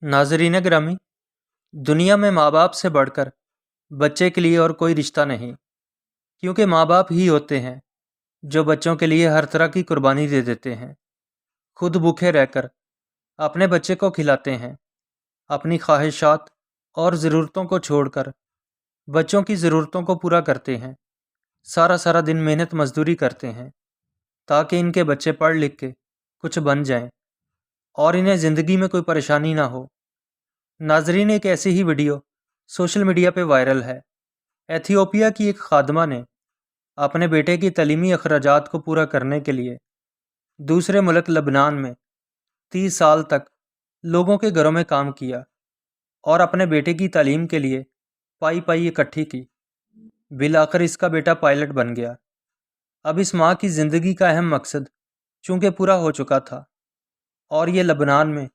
नाजरीन ग्रामी, दुनिया में माँ बाप से बढ़कर बच्चे के लिए और कोई रिश्ता नहीं। क्योंकि माँ बाप ही होते हैं जो बच्चों के लिए हर तरह की कुर्बानी दे देते हैं। खुद भूखे रहकर अपने बच्चे को खिलाते हैं, अपनी ख्वाहिशात और ज़रूरतों को छोड़कर बच्चों की ज़रूरतों को पूरा करते हैं। सारा सारा दिन मेहनत मजदूरी करते हैं ताकि इनके बच्चे पढ़ लिख के कुछ बन जाएं और इन्हें ज़िंदगी में कोई परेशानी ना हो। नाजरीन, एक ऐसी ही वीडियो सोशल मीडिया पे वायरल है। एथियोपिया की एक खादमा ने अपने बेटे की तलीमी अखराजात को पूरा करने के लिए दूसरे मुल्क लबनान में 30 साल तक लोगों के घरों में काम किया और अपने बेटे की तालीम के लिए पाई पाई इकट्ठी की। बिल आखिर इसका बेटा पायलट बन गया। अब इस माँ की ज़िंदगी का अहम मकसद चूंकि पूरा हो चुका था और ये लबनान में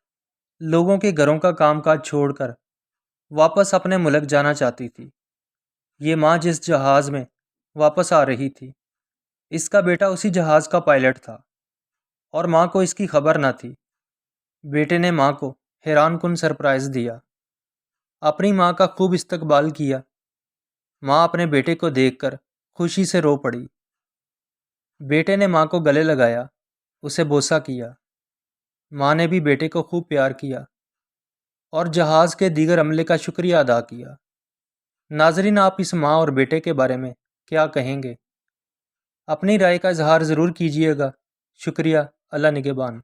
लोगों के घरों का कामकाज छोड़कर वापस अपने मुल्क जाना चाहती थी। ये माँ जिस जहाज़ में वापस आ रही थी, इसका बेटा उसी जहाज़ का पायलट था और माँ को इसकी खबर न थी। बेटे ने माँ को हैरान कुन सरप्राइज़ दिया, अपनी माँ का खूब इस्तकबाल किया। माँ अपने बेटे को देखकर खुशी से रो पड़ी। बेटे ने माँ को गले लगाया, उसे बोसा किया। माँ ने भी बेटे को खूब प्यार किया और जहाज़ के दीगर अमले का शुक्रिया अदा किया। नाजरीन, आप इस माँ और बेटे के बारे में क्या कहेंगे? अपनी राय का इजहार ज़रूर कीजिएगा। शुक्रिया। अल्लाह निगहबान।